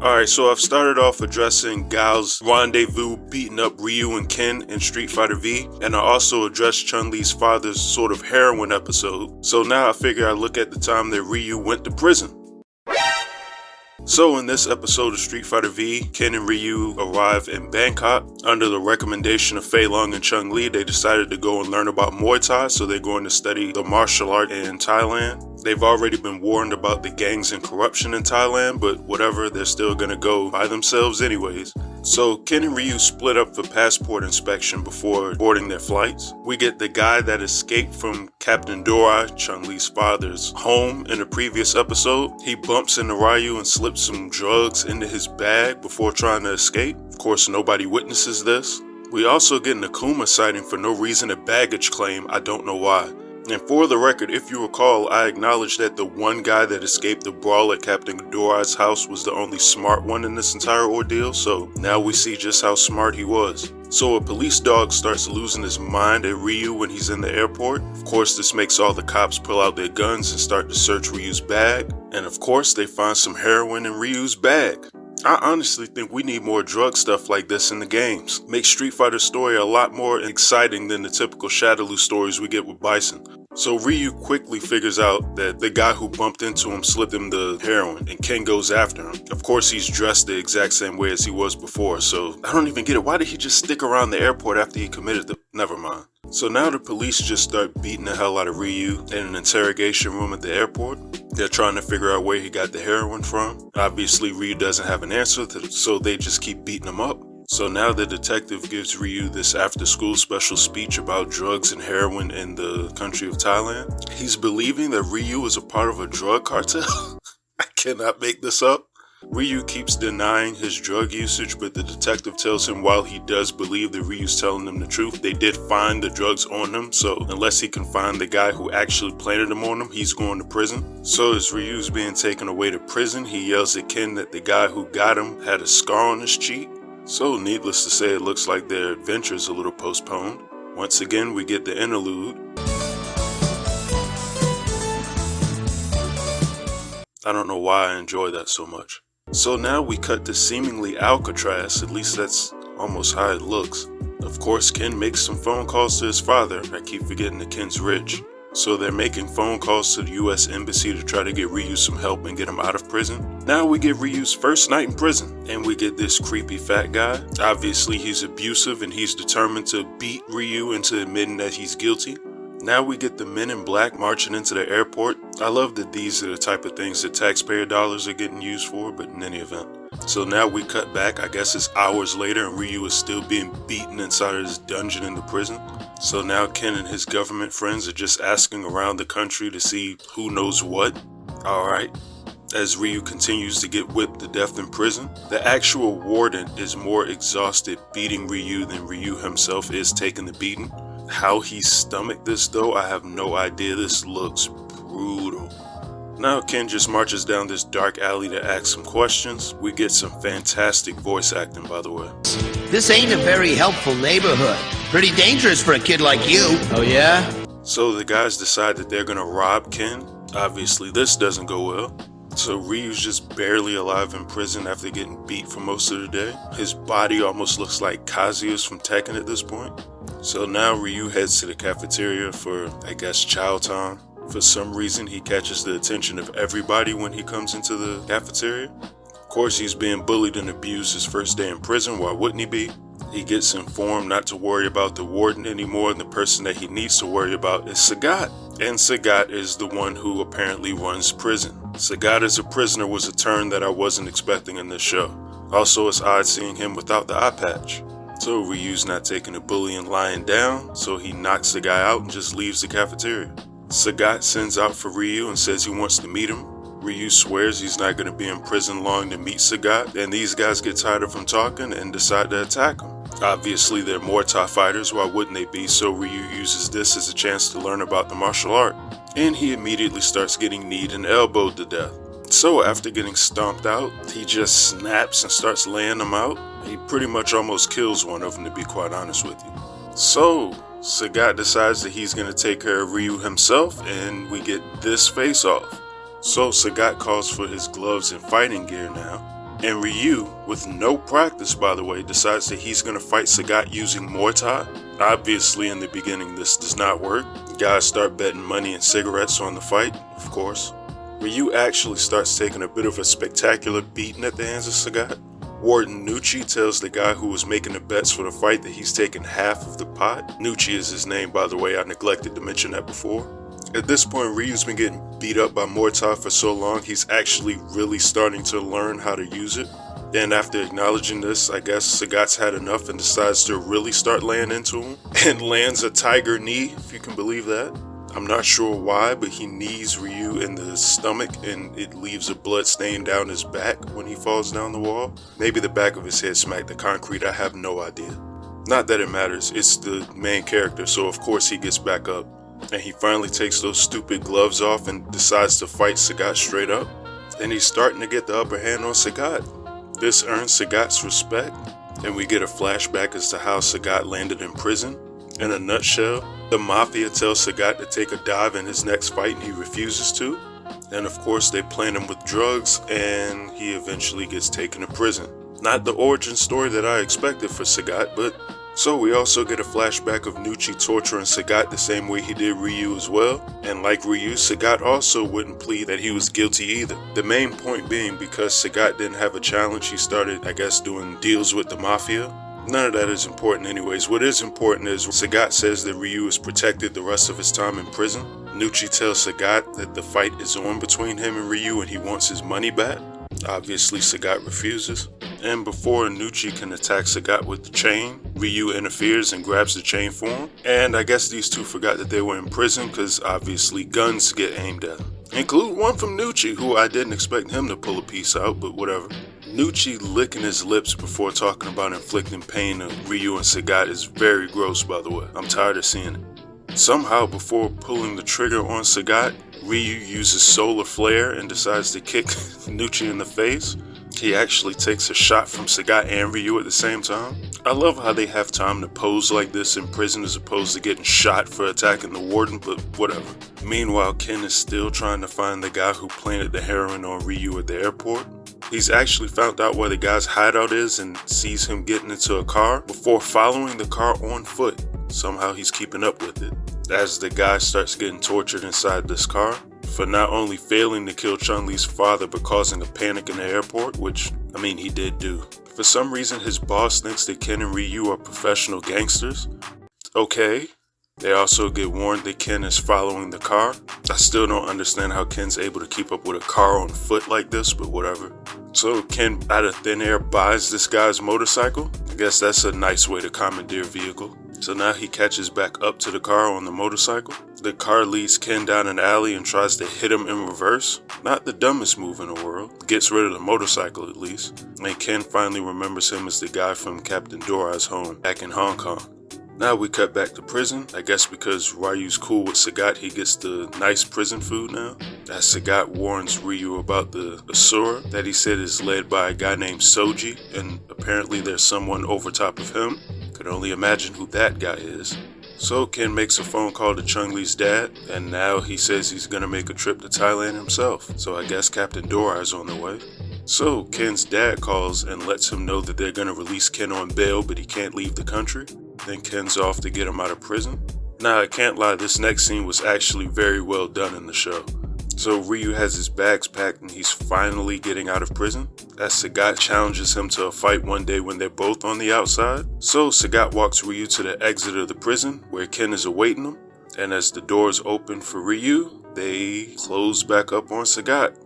Alright, so I've started off addressing Gao's rendezvous beating up Ryu and Ken in Street Fighter V, and I also addressed Chun-Li's father's sort of heroin episode. So now I figure I look at the time that Ryu went to prison. So in this episode of Street Fighter V, Ken and Ryu arrive in Bangkok. Under the recommendation of Fei Long and Chun-Li, they decided to go and learn about Muay Thai, so they're going to study the martial art in Thailand. They've already been warned about the gangs and corruption in Thailand, but whatever, they're still gonna go by themselves anyways. So Ken and Ryu split up for passport inspection before boarding their flights. We get the guy that escaped from Captain Dorai, Chun-Li's father's home in a previous episode. He bumps into Ryu and slips some drugs into his bag before trying to escape. Of course, nobody witnesses this. We also get an Akuma sighting for no reason, a baggage claim, I don't know why. And for the record, if you recall, I acknowledged that the one guy that escaped the brawl at Captain Dorai's house was the only smart one in this entire ordeal, so now we see just how smart he was. So a police dog starts losing his mind at Ryu when he's in the airport. Of course, this makes all the cops pull out their guns and start to search Ryu's bag. And of course, they find some heroin in Ryu's bag. I honestly think we need more drug stuff like this in the games. Makes Street Fighter's story a lot more exciting than the typical Shado stories we get with Bison. So Ryu quickly figures out that the guy who bumped into him slipped him the heroin, and Ken goes after him. Of course, he's dressed the exact same way as he was before, so I don't even get it. Why did he just stick around the airport after he committed the... Never mind. So now the police just start beating the hell out of Ryu in an interrogation room at the airport. They're trying to figure out where he got the heroin from. Obviously, Ryu doesn't have an answer, so they just keep beating him up. So now the detective gives Ryu this after-school special speech about drugs and heroin in the country of Thailand. He's believing that Ryu is a part of a drug cartel. I cannot make this up. Ryu keeps denying his drug usage, but the detective tells him while he does believe that Ryu's telling him the truth, they did find the drugs on him, so unless he can find the guy who actually planted them on him, he's going to prison. So as Ryu's being taken away to prison, he yells at Ken that the guy who got him had a scar on his cheek. So needless to say, it looks like their adventure's a little postponed. Once again, we get the interlude. I don't know why I enjoy that so much. So now we cut to seemingly Alcatraz, at least that's almost how it looks. Of course, Ken makes some phone calls to his father. I keep forgetting that Ken's rich. So they're making phone calls to the US Embassy to try to get Ryu some help and get him out of prison. Now we get Ryu's first night in prison, and we get this creepy fat guy. Obviously he's abusive and he's determined to beat Ryu into admitting that he's guilty. Now we get the men in black marching into the airport. I love that these are the type of things that taxpayer dollars are getting used for, but in any event. So now we cut back, I guess it's hours later, and Ryu is still being beaten inside of this dungeon in the prison. So now Ken and his government friends are just asking around the country to see who knows what. Alright. As Ryu continues to get whipped to death in prison, the actual warden is more exhausted beating Ryu than Ryu himself is taking the beating. How he stomached this though, I have no idea. This looks brutal. Now Ken just marches down this dark alley to ask some questions. We get some fantastic voice acting, by the way. This ain't a very helpful neighborhood. Pretty dangerous for a kid like you. Oh yeah? So the guys decide that they're gonna rob Ken. Obviously this doesn't go well. So Ryu's just barely alive in prison after getting beat for most of the day. His body almost looks like Kazuya's from Tekken at this point. So now Ryu heads to the cafeteria for, I guess, chow time. For some reason, he catches the attention of everybody when he comes into the cafeteria. Of course, he's being bullied and abused his first day in prison, why wouldn't he be? He gets informed not to worry about the warden anymore, and the person that he needs to worry about is Sagat. And Sagat is the one who apparently runs prison. Sagat as a prisoner was a turn that I wasn't expecting in this show. Also, it's odd seeing him without the eye patch. So Ryu's not taking the bully and lying down, so he knocks the guy out and just leaves the cafeteria. Sagat sends out for Ryu and says he wants to meet him. Ryu swears he's not going to be in prison long to meet Sagat, and these guys get tired of him talking and decide to attack him. Obviously they're Muay Thai fighters, why wouldn't they be, so Ryu uses this as a chance to learn about the martial art. And he immediately starts getting kneed and elbowed to death. So after getting stomped out, he just snaps and starts laying them out. He pretty much almost kills one of them, to be quite honest with you. So Sagat decides that he's going to take care of Ryu himself, and we get this face-off. So Sagat calls for his gloves and fighting gear now. And Ryu, with no practice by the way, decides that he's going to fight Sagat using Muay Thai. Obviously in the beginning this does not work. Guys start betting money and cigarettes on the fight, of course. Ryu actually starts taking a bit of a spectacular beating at the hands of Sagat. Warden Nucci tells the guy who was making the bets for the fight that he's taking half of the pot. Nucci is his name, by the way, I neglected to mention that before. At this point, Ryu's been getting beat up by Muay Thai for so long, he's actually really starting to learn how to use it. And after acknowledging this, I guess Sagat's had enough and decides to really start laying into him. And lands a tiger knee, if you can believe that. I'm not sure why, but he knees Ryu in the stomach and it leaves a blood stain down his back when he falls down the wall. Maybe the back of his head smacked the concrete, I have no idea. Not that it matters, it's the main character, so of course he gets back up. And he finally takes those stupid gloves off and decides to fight Sagat straight up. And he's starting to get the upper hand on Sagat. This earns Sagat's respect, and we get a flashback as to how Sagat landed in prison. In a nutshell, the Mafia tells Sagat to take a dive in his next fight and he refuses to. And of course they plant him with drugs and he eventually gets taken to prison. Not the origin story that I expected for Sagat, but so we also get a flashback of Nucci torturing Sagat the same way he did Ryu as well. And like Ryu, Sagat also wouldn't plead that he was guilty either. The main point being because Sagat didn't have a challenge, he started, I guess, doing deals with the Mafia. None of that is important anyways. What is important is Sagat says that Ryu is protected the rest of his time in prison. Nucci tells Sagat that the fight is on between him and Ryu and he wants his money back. Obviously Sagat refuses. And before Nucci can attack Sagat with the chain, Ryu interferes and grabs the chain for him. And I guess these two forgot that they were in prison because obviously guns get aimed at them. Include one from Nucci, who I didn't expect him to pull a piece out, but whatever. Nucci licking his lips before talking about inflicting pain to Ryu and Sagat is very gross, by the way. I'm tired of seeing it. Somehow, before pulling the trigger on Sagat, Ryu uses solar flare and decides to kick Nucci in the face. He actually takes a shot from Sagat and Ryu at the same time. I love how they have time to pose like this in prison as opposed to getting shot for attacking the warden, but whatever. Meanwhile, Ken is still trying to find the guy who planted the heroin on Ryu at the airport. He's actually found out where the guy's hideout is and sees him getting into a car before following the car on foot. Somehow he's keeping up with it. As the guy starts getting tortured inside this car for not only failing to kill Chun-Li's father but causing a panic in the airport, which, I mean, he did do. For some reason, his boss thinks that Ken and Ryu are professional gangsters. Okay. They also get warned that Ken is following the car. I still don't understand how Ken's able to keep up with a car on foot like this, but whatever. So Ken, out of thin air, buys this guy's motorcycle. I guess that's a nice way to commandeer a vehicle. So now he catches back up to the car on the motorcycle. The car leads Ken down an alley and tries to hit him in reverse. Not the dumbest move in the world. Gets rid of the motorcycle at least. And Ken finally remembers him as the guy from Captain Dorai's home back in Hong Kong. Now we cut back to prison. I guess because Ryu's cool with Sagat, he gets the nice prison food now. As Sagat warns Ryu about the Asura that he said is led by a guy named Soji, and apparently there's someone over top of him. Could only imagine who that guy is. So Ken makes a phone call to Chun-Li's dad, and now he says he's gonna make a trip to Thailand himself. So I guess Captain Dorai's on the way. So Ken's dad calls and lets him know that they're gonna release Ken on bail, but he can't leave the country. Then Ken's off to get him out of prison. Now I can't lie, this next scene was actually very well done in the show. So Ryu has his bags packed and he's finally getting out of prison, as Sagat challenges him to a fight one day when they're both on the outside. So Sagat walks Ryu to the exit of the prison where Ken is awaiting him, and as the doors open for Ryu, they close back up on Sagat.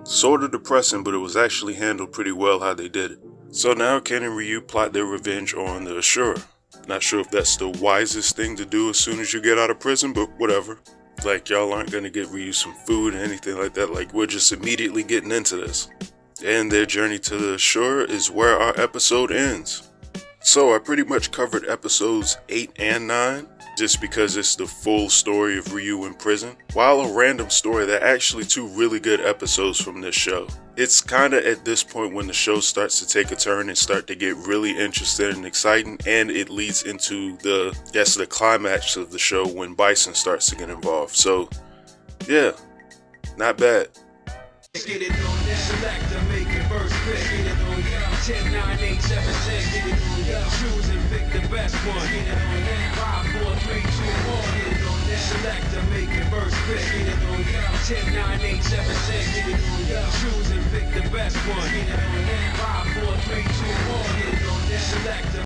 Sorta depressing, but it was actually handled pretty well how they did it. So now Ken and Ryu plot their revenge on the Asura. Not sure if that's the wisest thing to do as soon as you get out of prison, but whatever. Like, y'all aren't gonna get Ryu some food or anything like that. Like, we're just immediately getting into this. And their journey to the Asura is where our episode ends. So I pretty much covered episodes 8 and 9. just because it's the full story of Ryu in prison. While a random story, there are actually 2 really good episodes from this show. It's kinda at this point when the show starts to take a turn and start to get really interesting and exciting, and it leads into the climax of the show when Bison starts to get involved. So yeah, not bad. Get it on that selector, make it first pick. Get it on that 10, 9, 8, 7, 6. Get it on that. Choose and pick the best one. Get it on that 5, 4, 3, 2, 1. Get it on that selector, make it first pick. Get it on that 10, 9, 8, 7, 6. Get it on that. Choose and pick the best one. Get it on that 5, 4, 3, 2, 1. Get it on that selector,